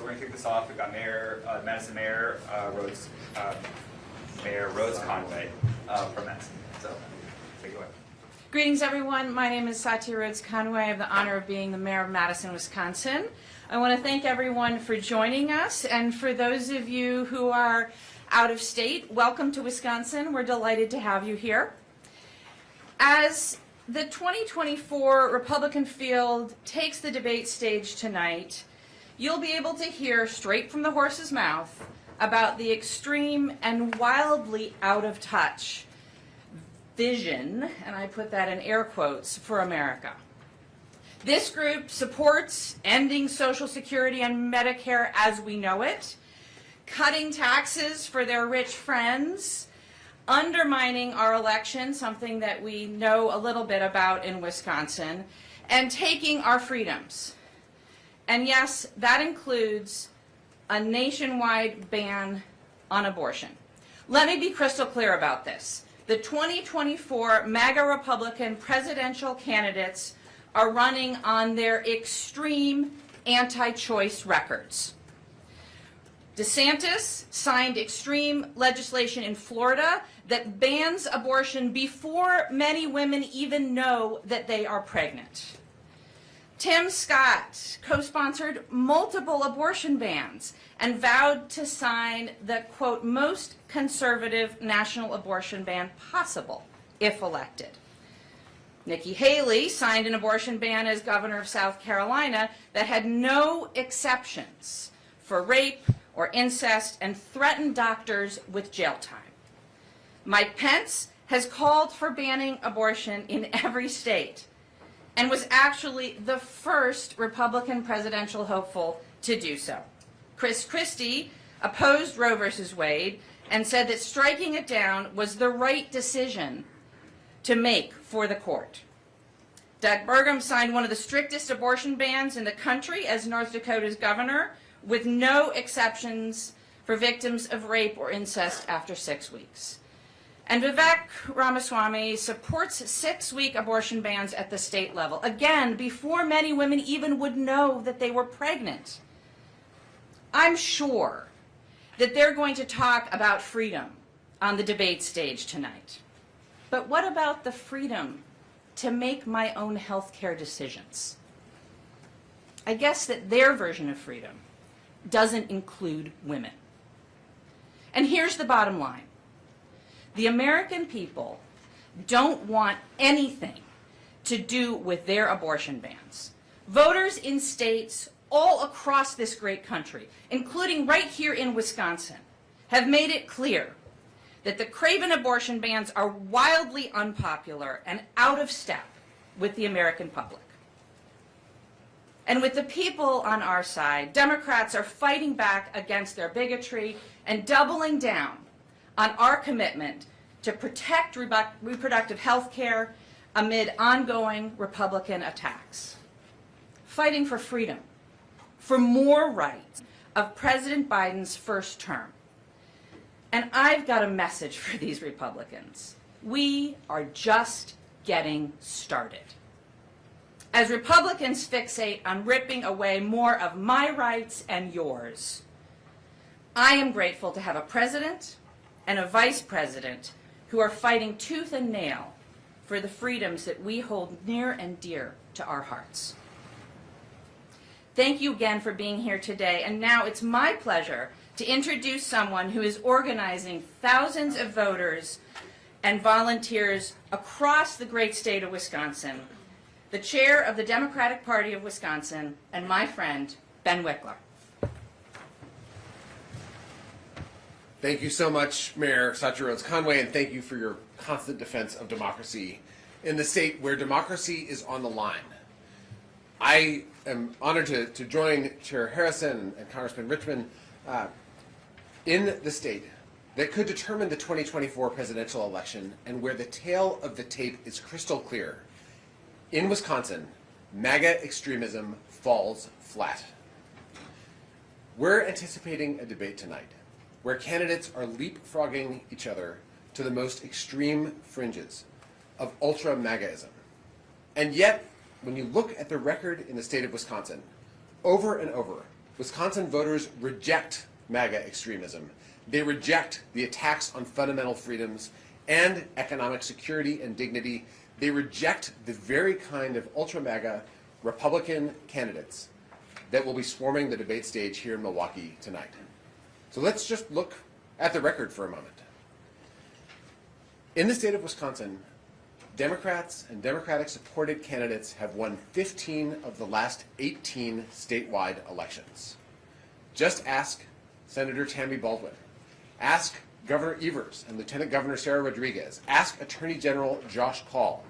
we're going to kick this off. We've got Madison Mayor Rhodes Conway from Madison. So take it away. Greetings, everyone. My name is Satya Rhodes Conway. I have the honor of being the mayor of Madison, Wisconsin. I want to thank everyone for joining us, and for those of you who are out of state, welcome to Wisconsin. We're delighted to have you here. As the 2024 Republican field takes the debate stage tonight, you'll be able to hear straight from the horse's mouth about the extreme and wildly out of touch vision, and I put that in air quotes, for America. This group supports ending Social Security and Medicare as we know it, cutting taxes for their rich friends, undermining our election, something that we know a little bit about in Wisconsin, and taking our freedoms. And yes, that includes a nationwide ban on abortion. Let me be crystal clear about this. The 2024 MAGA Republican presidential candidates are running on their extreme anti-choice records. DeSantis signed extreme legislation in Florida that bans abortion before many women even know that they are pregnant. Tim Scott co-sponsored multiple abortion bans and vowed to sign the, quote, most conservative national abortion ban possible if elected. Nikki Haley signed an abortion ban as governor of South Carolina that had no exceptions for rape or incest and threatened doctors with jail time. Mike Pence has called for banning abortion in every state and was actually the first Republican presidential hopeful to do so. Chris Christie opposed Roe versus Wade and said that striking it down was the right decision to make for the court. Doug Burgum signed one of the strictest abortion bans in the country as North Dakota's governor, with no exceptions for victims of rape or incest after 6 weeks. And Vivek Ramaswamy supports 6-week abortion bans at the state level, again, before many women even would know that they were pregnant. I'm sure that they're going to talk about freedom on the debate stage tonight. But what about the freedom to make my own health care decisions? I guess that their version of freedom doesn't include women. And here's the bottom line. The American people don't want anything to do with their abortion bans. Voters in states all across this great country, including right here in Wisconsin, have made it clear that the craven abortion bans are wildly unpopular and out of step with the American public. And with the people on our side, Democrats are fighting back against their bigotry and doubling down on our commitment to protect reproductive health care amid ongoing Republican attacks. Fighting for freedom, for more rights of President Biden's first term. And I've got a message for these Republicans. We are just getting started. As Republicans fixate on ripping away more of my rights and yours, I am grateful to have a president and a vice president who are fighting tooth and nail for the freedoms that we hold near and dear to our hearts. Thank you again for being here today, and now it's my pleasure to introduce someone who is organizing thousands of voters and volunteers across the great state of Wisconsin, the chair of the Democratic Party of Wisconsin, and my friend, Ben Wickler. Thank you so much, Mayor Satya Rhodes Conway, and thank you for your constant defense of democracy in the state where democracy is on the line. I am honored to join Chair Harrison and Congressman Richmond in the state that could determine the 2024 presidential election and where the tale of the tape is crystal clear. In Wisconsin, MAGA extremism falls flat. We're anticipating a debate tonight where candidates are leapfrogging each other to the most extreme fringes of ultra-MAGAism. And yet, when you look at the record in the state of Wisconsin, over and over, Wisconsin voters reject MAGA extremism. They reject the attacks on fundamental freedoms and economic security and dignity. They reject the very kind of ultra-MAGA Republican candidates that will be swarming the debate stage here in Milwaukee tonight. So let's just look at the record for a moment. In the state of Wisconsin, Democrats and Democratic-supported candidates have won 15 of the last 18 statewide elections. Just ask Senator Tammy Baldwin. Ask Governor Evers and Lieutenant Governor Sarah Rodriguez. Ask Attorney General Josh Kaul.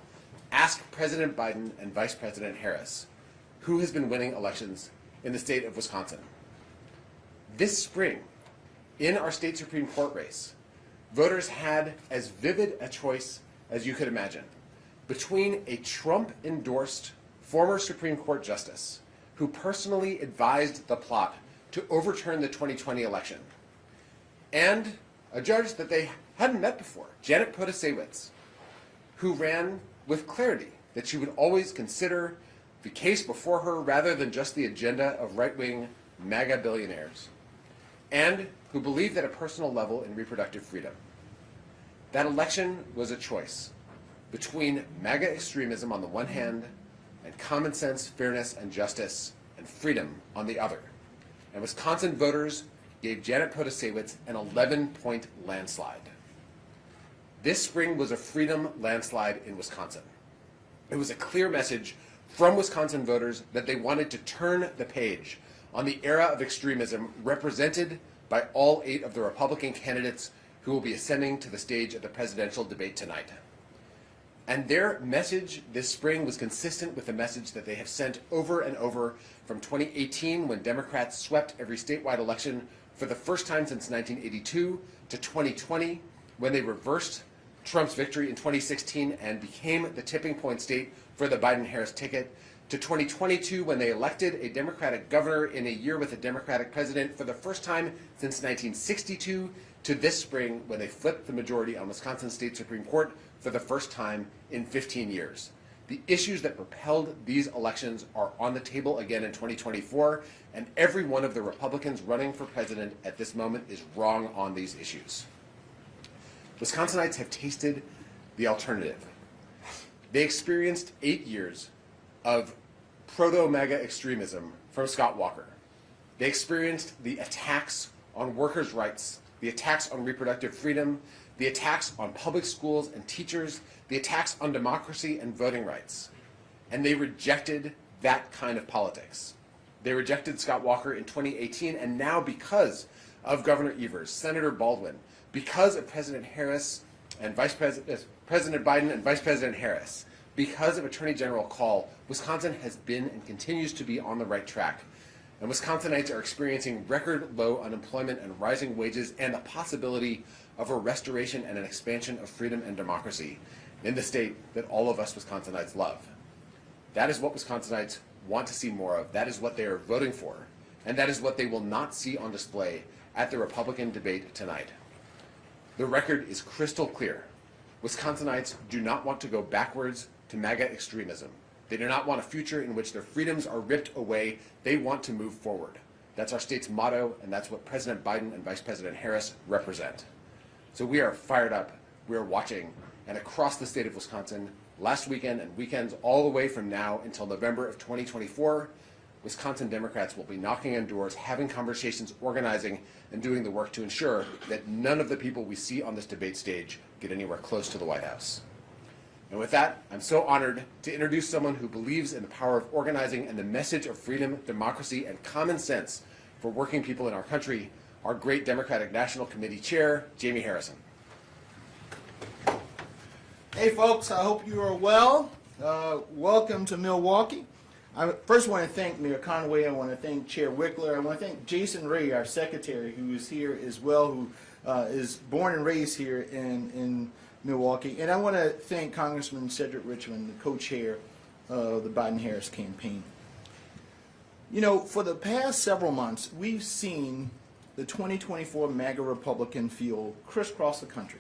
Ask President Biden and Vice President Harris who has been winning elections in the state of Wisconsin. This spring, in our state Supreme Court race, voters had as vivid a choice as you could imagine between a Trump-endorsed former Supreme Court justice who personally advised the plot to overturn the 2020 election, and a judge that they hadn't met before, Janet Protasewicz, who ran with clarity that she would always consider the case before her rather than just the agenda of right-wing MAGA billionaires, and who believed at a personal level in reproductive freedom. That election was a choice between MAGA extremism on the one hand and common sense, fairness, and justice and freedom on the other. And Wisconsin voters gave Janet Protasewicz an 11-point landslide. This spring was a freedom landslide in Wisconsin. It was a clear message from Wisconsin voters that they wanted to turn the page on the era of extremism represented by all 8 of the Republican candidates who will be ascending to the stage of the presidential debate tonight. And their message this spring was consistent with the message that they have sent over and over from 2018, when Democrats swept every statewide election for the first time since 1982, to 2020, when they reversed Trump's victory in 2016 and became the tipping point state for the Biden-Harris ticket, to 2022, when they elected a Democratic governor in a year with a Democratic president for the first time since 1962, to this spring, when they flipped the majority on Wisconsin State Supreme Court for the first time in 15 years. The issues that propelled these elections are on the table again in 2024, and every one of the Republicans running for president at this moment is wrong on these issues. Wisconsinites have tasted the alternative. They experienced 8 years of proto-MAGA extremism from Scott Walker. They experienced the attacks on workers' rights, the attacks on reproductive freedom, the attacks on public schools and teachers, the attacks on democracy and voting rights. And they rejected that kind of politics. They rejected Scott Walker in 2018, and now because of Governor Evers, Senator Baldwin, because of President Harris and President Biden and Vice President Harris, because of Attorney General Kaul, Wisconsin has been and continues to be on the right track. And Wisconsinites are experiencing record low unemployment and rising wages and the possibility of a restoration and an expansion of freedom and democracy in the state that all of us Wisconsinites love. That is what Wisconsinites want to see more of. That is what they are voting for. And that is what they will not see on display at the Republican debate tonight. The record is crystal clear. Wisconsinites do not want to go backwards to MAGA extremism. They do not want a future in which their freedoms are ripped away. They want to move forward. That's our state's motto, and that's what President Biden and Vice President Harris represent. So we are fired up, we are watching, and across the state of Wisconsin, last weekend and weekends all the way from now until November of 2024, Wisconsin Democrats will be knocking on doors, having conversations, organizing, and doing the work to ensure that none of the people we see on this debate stage get anywhere close to the White House. And with that, I'm so honored to introduce someone who believes in the power of organizing and the message of freedom, democracy, and common sense for working people in our country, our great Democratic National Committee Chair, Jamie Harrison. Hey folks, I hope you are well. Welcome to Milwaukee. I first want to thank Mayor Conway. I want to thank Chair Wickler. I want to thank Jason Ray, our secretary, who is here as well, who is born and raised here in Milwaukee. And I want to thank Congressman Cedric Richmond, the co-chair of the Biden-Harris campaign. You know, for the past several months, we've seen the 2024 MAGA Republican field crisscross the country.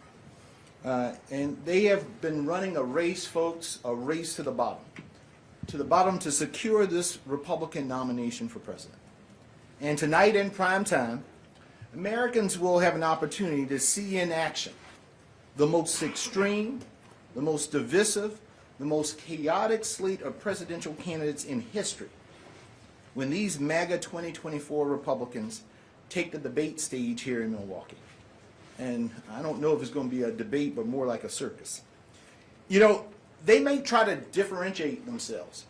And they have been running a race, folks, a race to the bottom to secure this Republican nomination for president. And tonight in prime time, Americans will have an opportunity to see in action the most extreme, the most divisive, the most chaotic slate of presidential candidates in history when these MAGA 2024 Republicans take the debate stage here in Milwaukee. And I don't know if it's going to be a debate, but more like a circus. You know, they may try to differentiate themselves,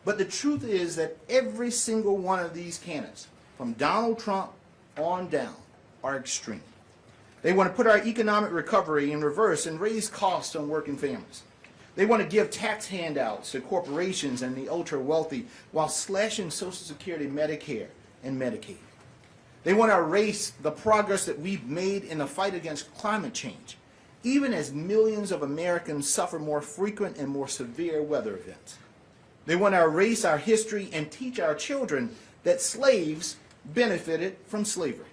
but the truth is that every single one of these candidates, from Donald Trump on down, are extreme. They want to put our economic recovery in reverse and raise costs on working families. They want to give tax handouts to corporations and the ultra-wealthy while slashing Social Security, Medicare, and Medicaid. They want to erase the progress that we've made in the fight against climate change, even as millions of Americans suffer more frequent and more severe weather events. They want to erase our history and teach our children that slaves benefited from slavery.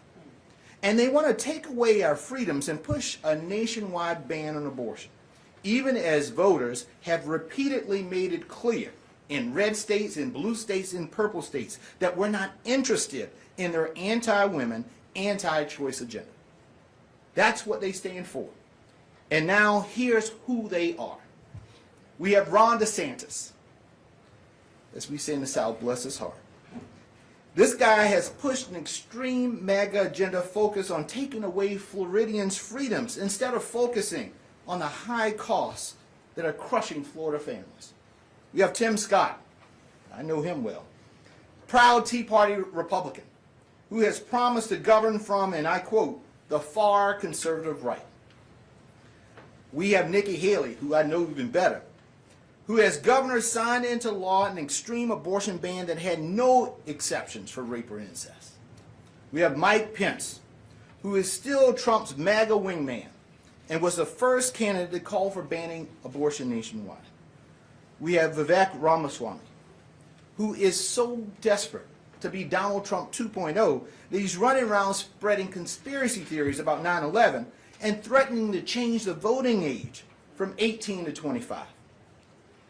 And they want to take away our freedoms and push a nationwide ban on abortion, even as voters have repeatedly made it clear in red states, in blue states, in purple states, that we're not interested in their anti-women, anti-choice agenda. That's what they stand for. And now here's who they are. We have Ron DeSantis. As we say in the South, bless his heart. This guy has pushed an extreme MAGA agenda focused on taking away Floridians' freedoms instead of focusing on the high costs that are crushing Florida families. We have Tim Scott. I know him well. Proud Tea Party Republican who has promised to govern from, and I quote, the far conservative right. We have Nikki Haley, who I know even better, who as governor signed into law an extreme abortion ban that had no exceptions for rape or incest. We have Mike Pence, who is still Trump's MAGA wingman and was the first candidate to call for banning abortion nationwide. We have Vivek Ramaswamy, who is so desperate to be Donald Trump 2.0 that he's running around spreading conspiracy theories about 9/11 and threatening to change the voting age from 18 to 25.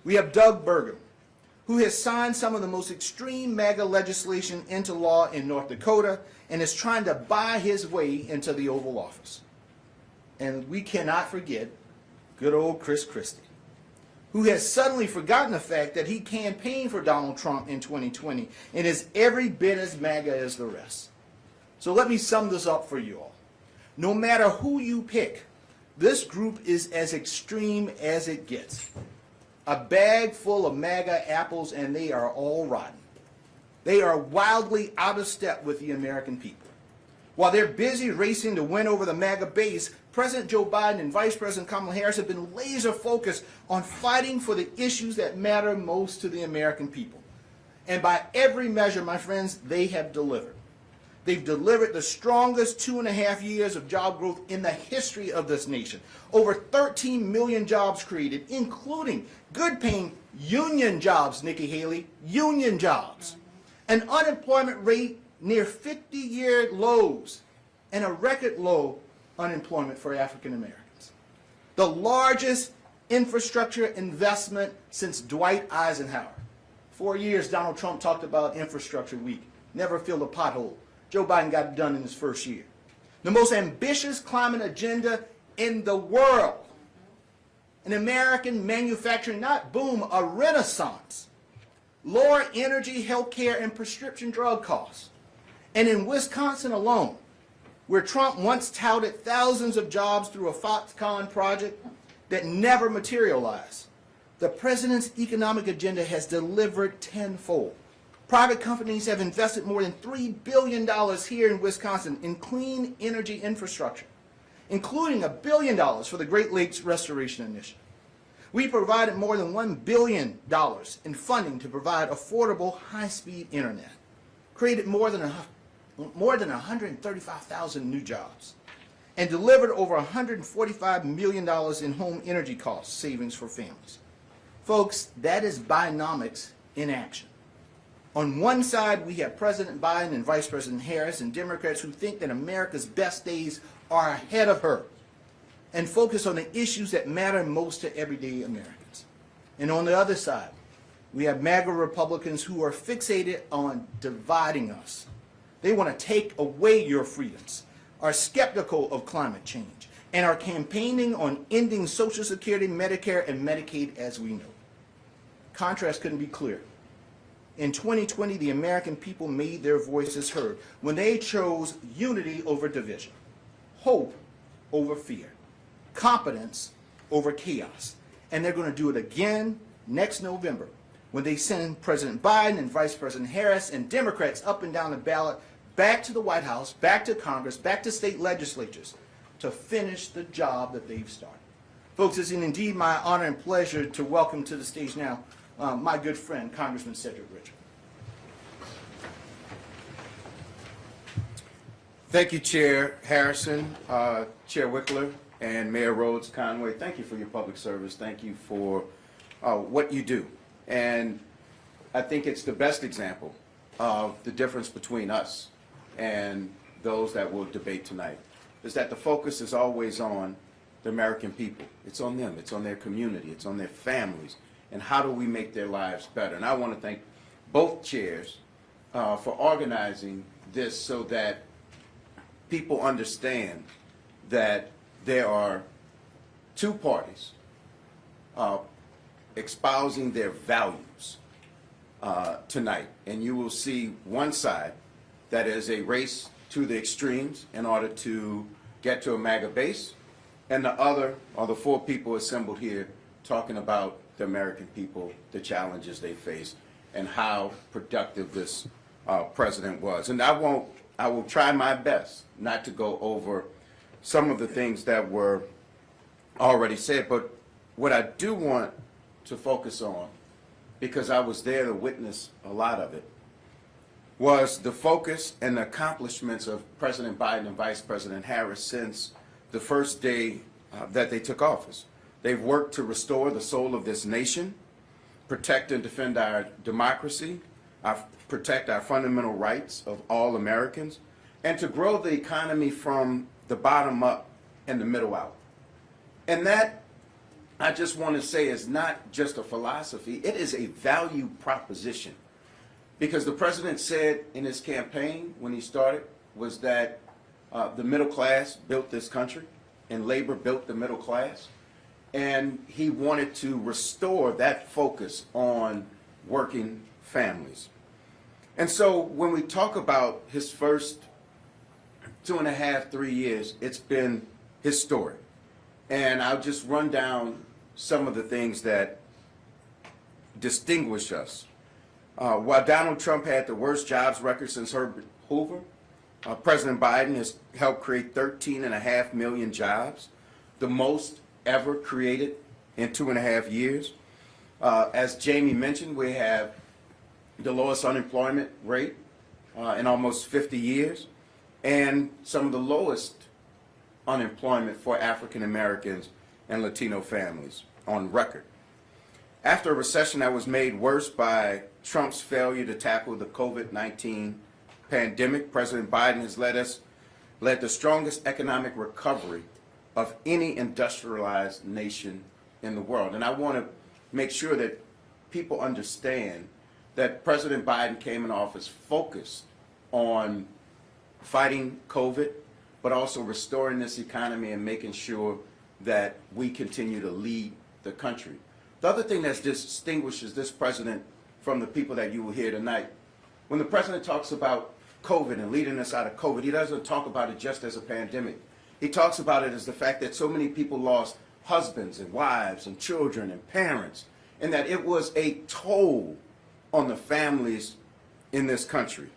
We have Doug Burgum, who has signed some of the most extreme MAGA legislation into law in North Dakota and is trying to buy his way into the Oval Office. And we cannot forget good old Chris Christie, who has suddenly forgotten the fact that he campaigned for Donald Trump in 2020 and is every bit as MAGA as the rest. So let me sum this up for you all. No matter who you pick, this group is as extreme as it gets. A bag full of MAGA apples and they are all rotten. They are wildly out of step with the American people. While they're busy racing to win over the MAGA base, President Joe Biden and Vice President Kamala Harris have been laser focused on fighting for the issues that matter most to the American people. And by every measure, my friends, they have delivered. They've delivered the strongest 2.5 years of job growth in the history of this nation. Over 13 million jobs created, including good-paying union jobs, Nikki Haley, union jobs. An unemployment rate near 50-year lows and a record low unemployment for African Americans. The largest infrastructure investment since Dwight Eisenhower. 4 years Donald Trump talked about infrastructure week, never filled a pothole. Joe Biden got it done in his first year. The most ambitious climate agenda in the world. An American manufacturing, not boom, a renaissance. Lower energy, healthcare, and prescription drug costs. And in Wisconsin alone, where Trump once touted thousands of jobs through a Foxconn project that never materialized, the president's economic agenda has delivered tenfold. Private companies have invested more than $3 billion here in Wisconsin in clean energy infrastructure, including $1 billion for the Great Lakes Restoration Initiative. We provided more than $1 billion in funding to provide affordable, high-speed internet, created more than 135,000 new jobs, and delivered over $145 million in home energy cost savings for families. Folks, that is Bidenomics in action. On one side, we have President Biden and Vice President Harris and Democrats who think that America's best days are ahead of her and focus on the issues that matter most to everyday Americans. And on the other side, we have MAGA Republicans who are fixated on dividing us, They want to take away your freedoms, are skeptical of climate change, and are campaigning on ending Social Security, Medicare, and Medicaid as we know. Contrast couldn't be clearer. In 2020, the American people made their voices heard when they chose unity over division, hope over fear, competence over chaos. And they're going to do it again next November when they send President Biden and Vice President Harris and Democrats up and down the ballot back to the White House, back to Congress, back to state legislatures to finish the job that they've started. Folks, it's indeed my honor and pleasure to welcome to the stage now my good friend, Congressman Cedric Richard. Thank you, Chair Harrison, Chair Wickler, and Mayor Rhodes Conway. Thank you for your public service. Thank you for what you do. And I think it's the best example of the difference between us and those that will debate tonight, is that the focus is always on the American people. It's on them. It's on their community. It's on their families. And how do we make their lives better? And I want to thank both chairs for organizing this so that people understand that there are two parties espousing their values tonight. And you will see one side that is a race to the extremes in order to get to a MAGA base, and the other are the four people assembled here talking about the American people, the challenges they face, and how productive this president was. And I will try my best not to go over some of the things that were already said, but what I do want to focus on, because I was there to witness a lot of it, was the focus and the accomplishments of President Biden and Vice President Harris since the first day that they took office. They've worked to restore the soul of this nation, protect and defend our democracy, protect our fundamental rights of all Americans, and to grow the economy from the bottom up and the middle out. And that, I just want to say, is not just a philosophy, it is a value proposition. Because the president said in his campaign when he started was that the middle class built this country and labor built the middle class. And he wanted to restore that focus on working families. And so when we talk about his first 2.5, 3 years, it's been historic. And I'll just run down some of the things that distinguish us. While Donald Trump had the worst jobs record since Herbert Hoover, President Biden has helped create 13.5 million jobs, the most ever created in 2.5 years. As Jamie mentioned, we have the lowest unemployment rate in almost 50 years, and some of the lowest unemployment for African Americans and Latino families on record. After a recession that was made worse by Trump's failure to tackle the COVID-19 pandemic, President Biden has led the strongest economic recovery of any industrialized nation in the world. And I want to make sure that people understand that President Biden came in office focused on fighting COVID, but also restoring this economy and making sure that we continue to lead the country. The other thing that distinguishes this president from the people that you will hear tonight, when the president talks about COVID and leading us out of COVID, he doesn't talk about it just as a pandemic. He talks about it as the fact that so many people lost husbands and wives and children and parents, and that it was a toll on the families in this country.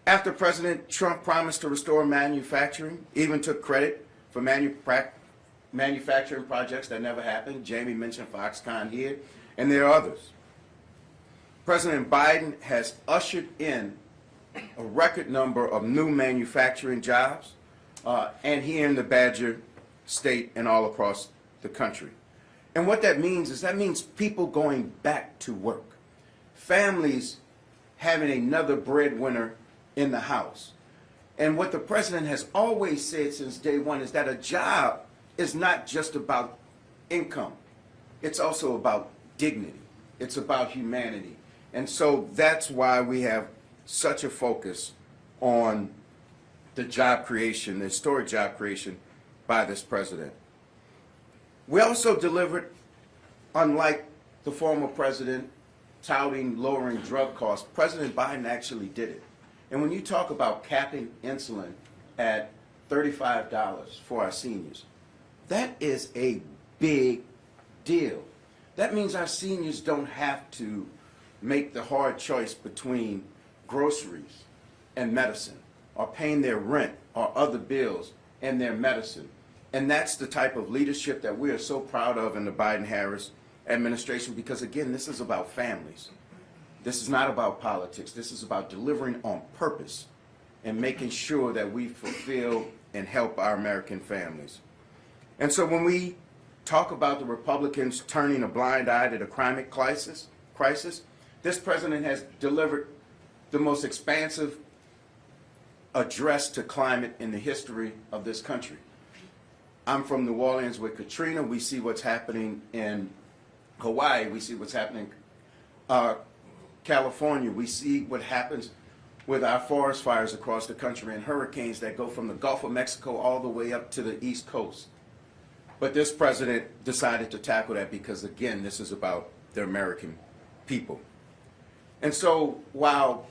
After President Trump promised to restore manufacturing, even took credit for manufacturing projects that never happened. Jamie mentioned Foxconn here, and there are others. President Biden has ushered in a record number of new manufacturing jobs, and here in the Badger State and all across the country. And what that means is people going back to work, families having another breadwinner in the house. And what the president has always said since day one is that a job is not just about income. It's also about dignity. It's about humanity. And so that's why we have such a focus on the job creation, the historic job creation by this president. We also delivered, unlike the former president touting lowering drug costs, President Biden actually did it. And when you talk about capping insulin at $35 for our seniors, that is a big deal. That means our seniors don't have to make the hard choice between groceries and medicine, or paying their rent or other bills and their medicine. And that's the type of leadership that we are so proud of in the Biden-Harris administration, because again, this is about families. This is not about politics. This is about delivering on purpose and making sure that we fulfill and help our American families. And so when we talk about the Republicans turning a blind eye to the climate crisis, this president has delivered the most expansive address to climate in the history of this country. I'm from New Orleans with Katrina. We see what's happening in Hawaii. We see what's happening in California. We see what happens with our forest fires across the country and hurricanes that go from the Gulf of Mexico all the way up to the East Coast. But this president decided to tackle that because, again, this is about the American people. And so while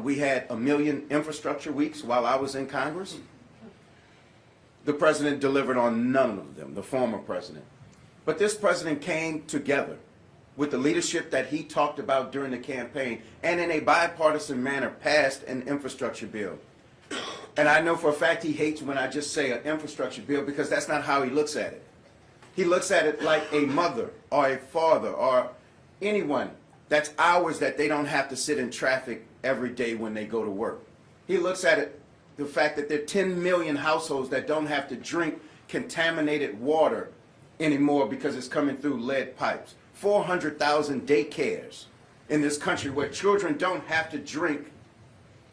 we had 1 million infrastructure weeks while I was in Congress, the president delivered on none of them, the former president. But this president came together with the leadership that he talked about during the campaign and in a bipartisan manner passed an infrastructure bill. And I know for a fact he hates when I just say an infrastructure bill, because that's not how he looks at it. He looks at it like a mother or a father or anyone that's hours that they don't have to sit in traffic every day when they go to work. He looks at it, the fact that there are 10 million households that don't have to drink contaminated water anymore because it's coming through lead pipes. 400,000 daycares in this country where children don't have to drink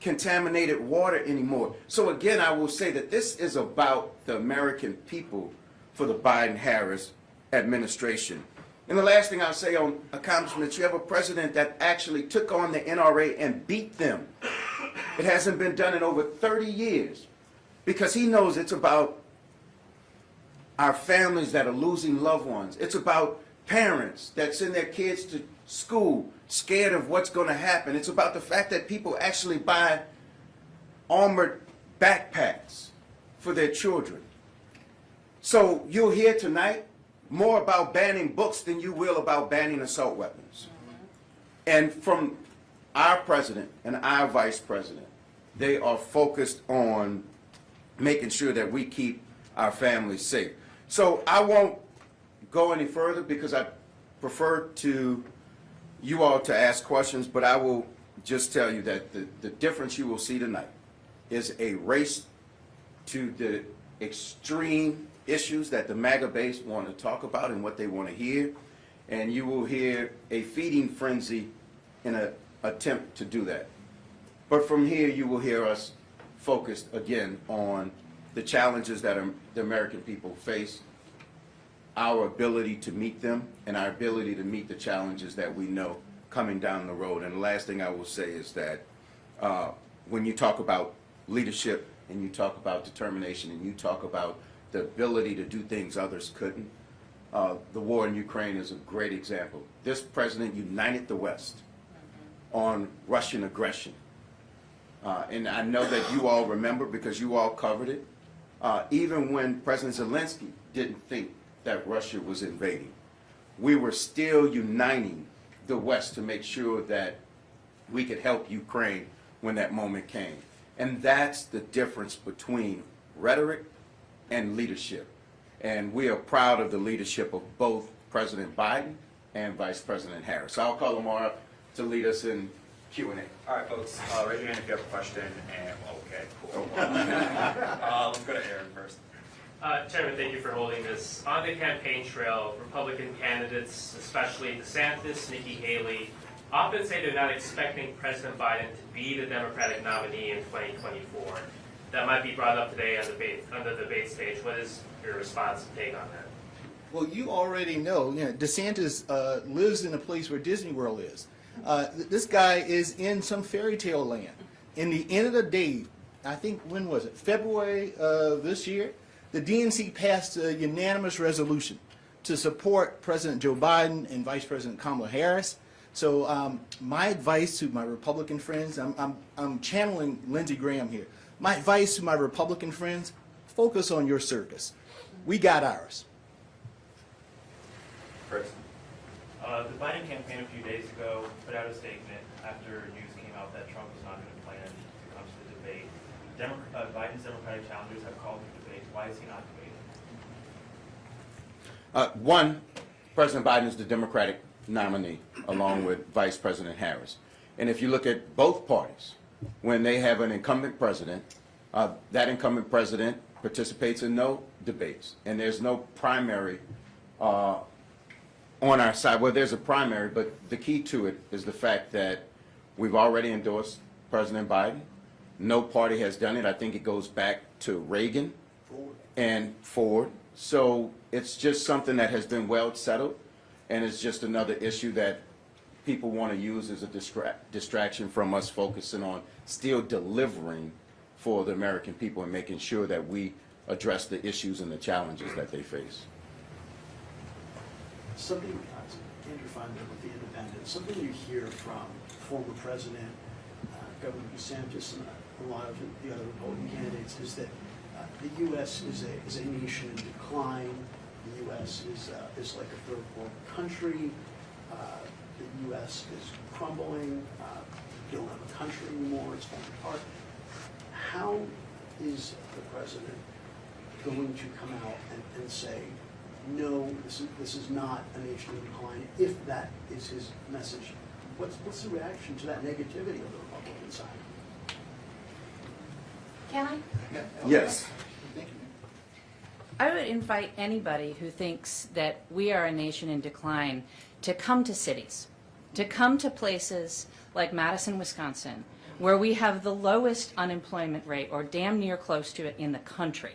contaminated water anymore. So again, I will say that this is about the American people for the Biden-Harris administration. And the last thing I'll say on accomplishments, you have a president that actually took on the NRA and beat them. It hasn't been done in over 30 years because he knows it's about our families that are losing loved ones. It's about parents that send their kids to school scared of what's going to happen. It's about the fact that people actually buy armored backpacks for their children. So you'll hear tonight more about banning books than you will about banning assault weapons. And from our president and our vice president, they are focused on making sure that we keep our families safe. So I won't go any further because I prefer to you all to ask questions, but I will just tell you that the difference you will see tonight is a race to the extreme issues that the MAGA base want to talk about and what they want to hear, and you will hear a feeding frenzy in an attempt to do that. But from here, you will hear us focused again on the challenges that the American people face, our ability to meet them, and our ability to meet the challenges that we know coming down the road. And the last thing I will say is that when you talk about leadership and you talk about determination and you talk about the ability to do things others couldn't, the war in Ukraine is a great example. This president united the West on Russian aggression. And I know that you all remember because you all covered it. Even when President Zelensky didn't think that Russia was invading, we were still uniting the West to make sure that we could help Ukraine when that moment came. And that's the difference between rhetoric and leadership. And we are proud of the leadership of both President Biden and Vice President Harris. So I'll call Lamar up to lead us in Q&A. All right, folks, raise your hand if you have a question. And okay, cool. Let's go to Aaron first. Chairman, thank you for holding this. On the campaign trail, Republican candidates, especially DeSantis, Nikki Haley, often say they're not expecting President Biden to be the Democratic nominee in 2024. That might be brought up today on the debate stage. What is your response and take on that? Well, you already know, DeSantis lives in a place where Disney World is. This guy is in some fairy tale land. in the end of the day, I think, when was it? February of this year, the DNC passed a unanimous resolution to support President Joe Biden and Vice President Kamala Harris. So my advice to my Republican friends, I'm channeling Lindsey Graham here. My advice to my Republican friends, focus on your circus. We got ours. Chris? The Biden campaign a few days ago put out a statement after news came out that Trump was not going to plan to come to the debate. Biden's Democratic challengers have called for debate. Why is he not debating? One, President Biden is the Democratic nominee, along with Vice President Harris. And if you look at both parties, when they have an incumbent president, that incumbent president participates in no debates, and there's no primary on our side. Well, there's a primary, but the key to it is the fact that we've already endorsed President Biden. No party has done it. I think it goes back to Reagan and Ford. So it's just something that has been well settled, and it's just another issue that people want to use as a distraction from us focusing on still delivering for the American people and making sure that we address the issues and the challenges that they face. Something, Andrew Feinberg with The Independent, something you hear from former President, Governor DeSantis, and a lot of the other Republican candidates is that the U.S. is a nation in decline. The U.S. is like a third world country. The U.S. is crumbling. We don't have a country anymore. It's falling apart. How is the president going to come out and say, no, this is not a nation in decline, if that is his message? What's the reaction to that negativity of the Republican side? Can I? Yes. Thank you. I would invite anybody who thinks that we are a nation in decline to come to cities, to come to places like Madison, Wisconsin, where we have the lowest unemployment rate, or damn near close to it, in the country,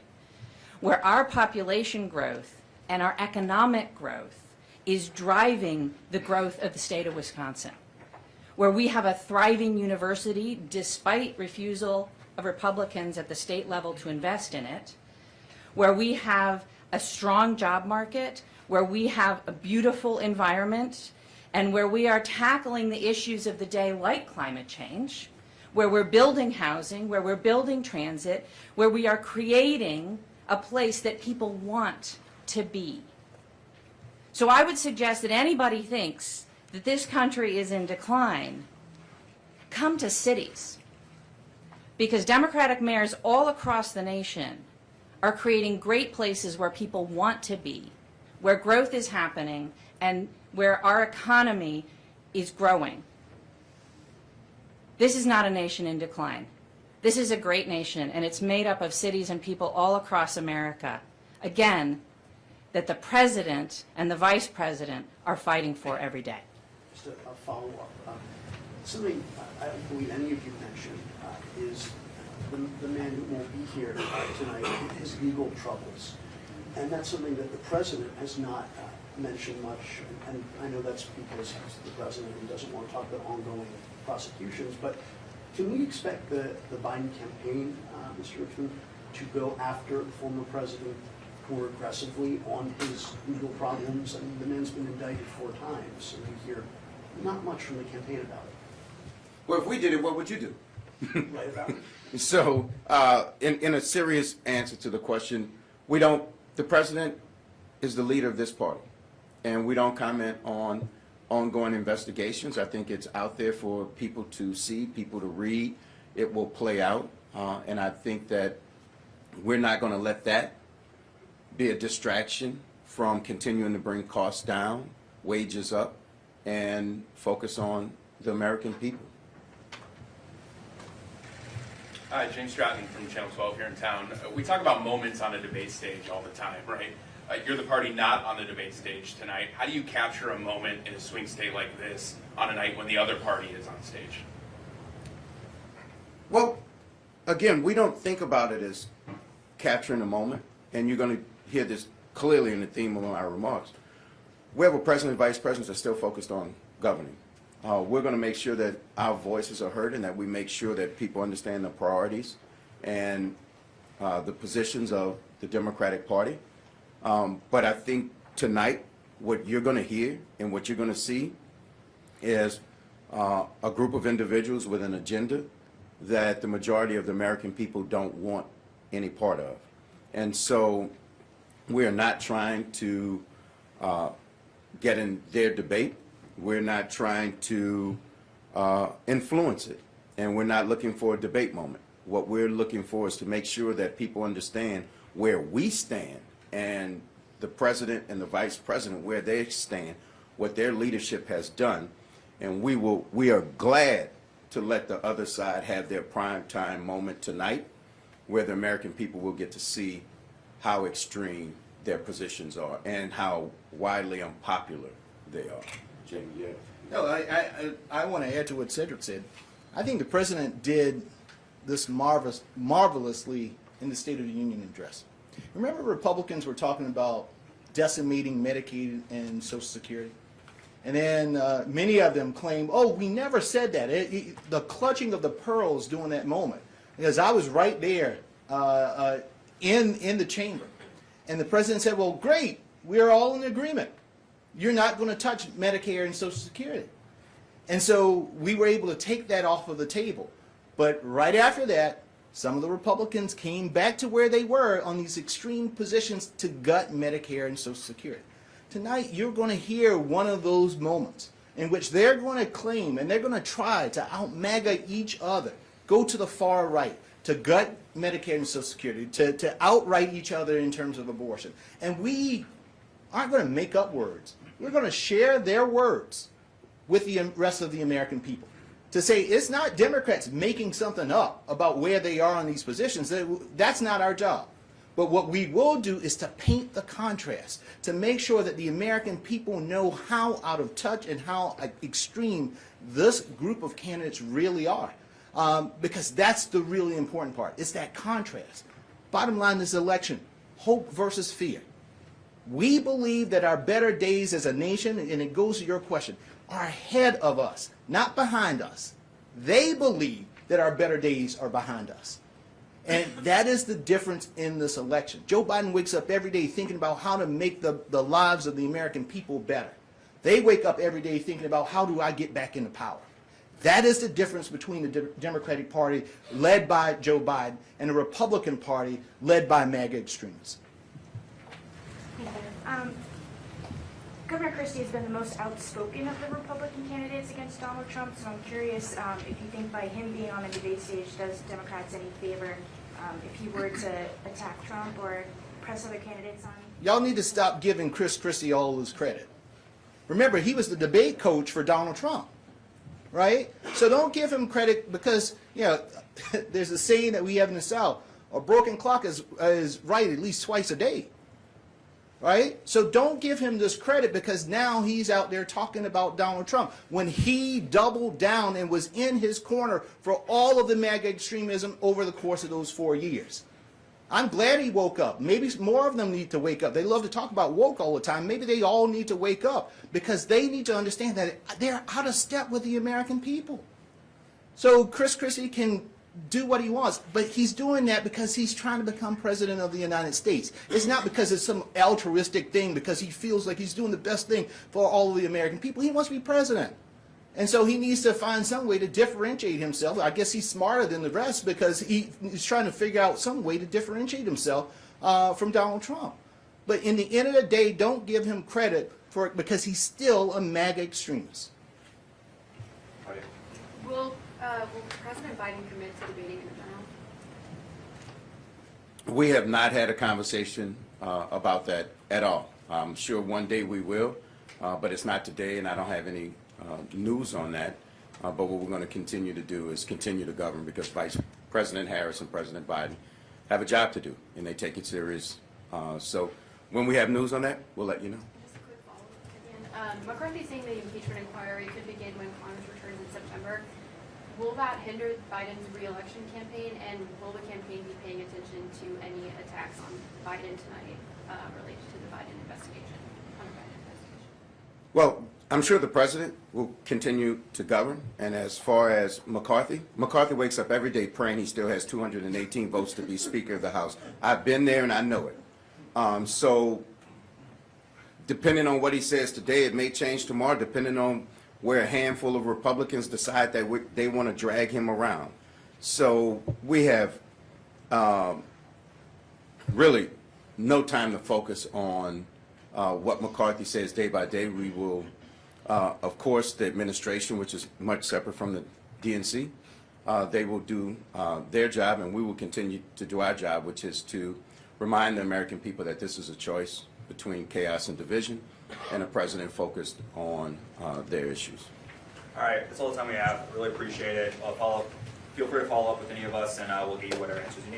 where our population growth and our economic growth is driving the growth of the state of Wisconsin, where we have a thriving university despite refusal of Republicans at the state level to invest in it, where we have a strong job market, where we have a beautiful environment, and where we are tackling the issues of the day like climate change, where we're building housing, where we're building transit, where we are creating a place that people want to be. So I would suggest that anybody thinks that this country is in decline, come to cities. Because Democratic mayors all across the nation are creating great places where people want to be, where growth is happening, and where our economy is growing. This is not a nation in decline. This is a great nation, and it's made up of cities and people all across America. Again, that the president and the vice president are fighting for every day. Just a follow-up. Something I don't believe any of you mentioned is the man who won't be here tonight, his legal troubles. And that's something that the president has not mentioned much, and I know that's because he's the president and doesn't want to talk about ongoing prosecutions, but can we expect the Biden campaign, Mr. Richmond, to go after the former president more aggressively on his legal problems? I mean, the man's been indicted 4 times, and we hear not much from the campaign about it. Well, if we did it, what would you do? Right about it. So, in a serious answer to the question, the president is the leader of this party, and we don't comment on ongoing investigations. I think it's out there for people to see, people to read. It will play out, and I think that we're not going to let that be a distraction from continuing to bring costs down, wages up, and focus on the American people. Hi, James Stratton from Channel 12 here in town. We talk about moments on a debate stage all the time, right? You're the party not on the debate stage tonight. How do you capture a moment in a swing state like this on a night when the other party is on stage? Well, again, we don't think about it as capturing a moment, and you're going to hear this clearly in the theme of our remarks. We have a president and vice president that are still focused on governing. we're going to make sure that our voices are heard and that we make sure that people understand the priorities and the positions of the Democratic Party. But I think tonight what you're going to hear and what you're going to see is a group of individuals with an agenda that the majority of the American people don't want any part of. And so we are not trying to get in their debate. We're not trying to influence it. And we're not looking for a debate moment. What we're looking for is to make sure that people understand where we stand and the president and the vice president, where they stand, what their leadership has done. And we are glad to let the other side have their prime time moment tonight, where the American people will get to see how extreme their positions are and how widely unpopular they are. Jamie, yeah. No, I want to add to what Cedric said. I think the president did this marvelously in the State of the Union address. Remember Republicans were talking about decimating Medicaid and Social Security? And then many of them claim, oh, we never said that. The clutching of the pearls during that moment. Because I was right there in the chamber. And the president said, well, great, we're all in agreement. You're not going to touch Medicare and Social Security. And so we were able to take that off of the table. But right after that, some of the Republicans came back to where they were on these extreme positions to gut Medicare and Social Security. Tonight, you're going to hear one of those moments in which they're going to claim and they're going to try to out-MAGA each other, go to the far right, to gut Medicare and Social Security, to outright each other in terms of abortion. And we aren't going to make up words. We're going to share their words with the rest of the American people. To say it's not Democrats making something up about where they are on these positions, that's not our job. But what we will do is to paint the contrast, to make sure that the American people know how out of touch and how extreme this group of candidates really are. Because that's the really important part. It's that contrast. Bottom line, this election, hope versus fear. We believe that our better days as a nation, and it goes to your question, are ahead of us, not behind us. They believe that our better days are behind us. And that is the difference in this election. Joe Biden wakes up every day thinking about how to make the lives of the American people better. They wake up every day thinking about how do I get back into power. That is the difference between the Democratic Party led by Joe Biden and the Republican Party led by MAGA extremists. Governor Christie has been the most outspoken of the Republican candidates against Donald Trump, so I'm curious if you think by him being on the debate stage does Democrats any favor if he were to attack Trump or press other candidates on? Y'all need to stop giving Chris Christie all his credit. Remember, he was the debate coach for Donald Trump, right? So don't give him credit because, you know, there's a saying that we have in the South, a broken clock is right at least twice a day. Right? So don't give him this credit because now he's out there talking about Donald Trump when he doubled down and was in his corner for all of the MAGA extremism over the course of those 4 years. I'm glad he woke up. Maybe more of them need to wake up. They love to talk about woke all the time. Maybe they all need to wake up because they need to understand that they're out of step with the American people. So Chris Christie can do what he wants, but he's doing that because he's trying to become president of the United States. It's not because it's some altruistic thing, because he feels like he's doing the best thing for all of the American people. He wants to be president. And so he needs to find some way to differentiate himself. I guess he's smarter than the rest because he's trying to figure out some way to differentiate himself from Donald Trump. But in the end of the day, don't give him credit for it because he's still a MAGA extremist. Will President Biden commit to debating in the general? We have not had a conversation about that at all. I'm sure one day we will, but it's not today, and I don't have any news on that. But what we're going to continue to do is continue to govern because Vice President Harris and President Biden have a job to do, and they take it serious. So when we have news on that, we'll let you know. Just a quick follow-up again. McCarthy is saying the impeachment inquiry could begin when Congress returns in September. Will that hinder Biden's re-election campaign, and will the campaign be paying attention to any attacks on Biden tonight related to the Biden investigation? Well, I'm sure the president will continue to govern. And as far as McCarthy wakes up every day praying he still has 218 votes to be Speaker of the House. I've been there and I know it. So depending on what he says today, it may change tomorrow, depending on where a handful of Republicans decide that they want to drag him around. So we have really no time to focus on what McCarthy says day by day. We will, of course, the administration, which is much separate from the DNC, they will do their job, and we will continue to do our job, which is to remind the American people that this is a choice between chaos and division, and a president focused on their issues. All right, that's all the time we have. Really appreciate it. Feel free to follow up with any of us, and we'll get you whatever answers you need.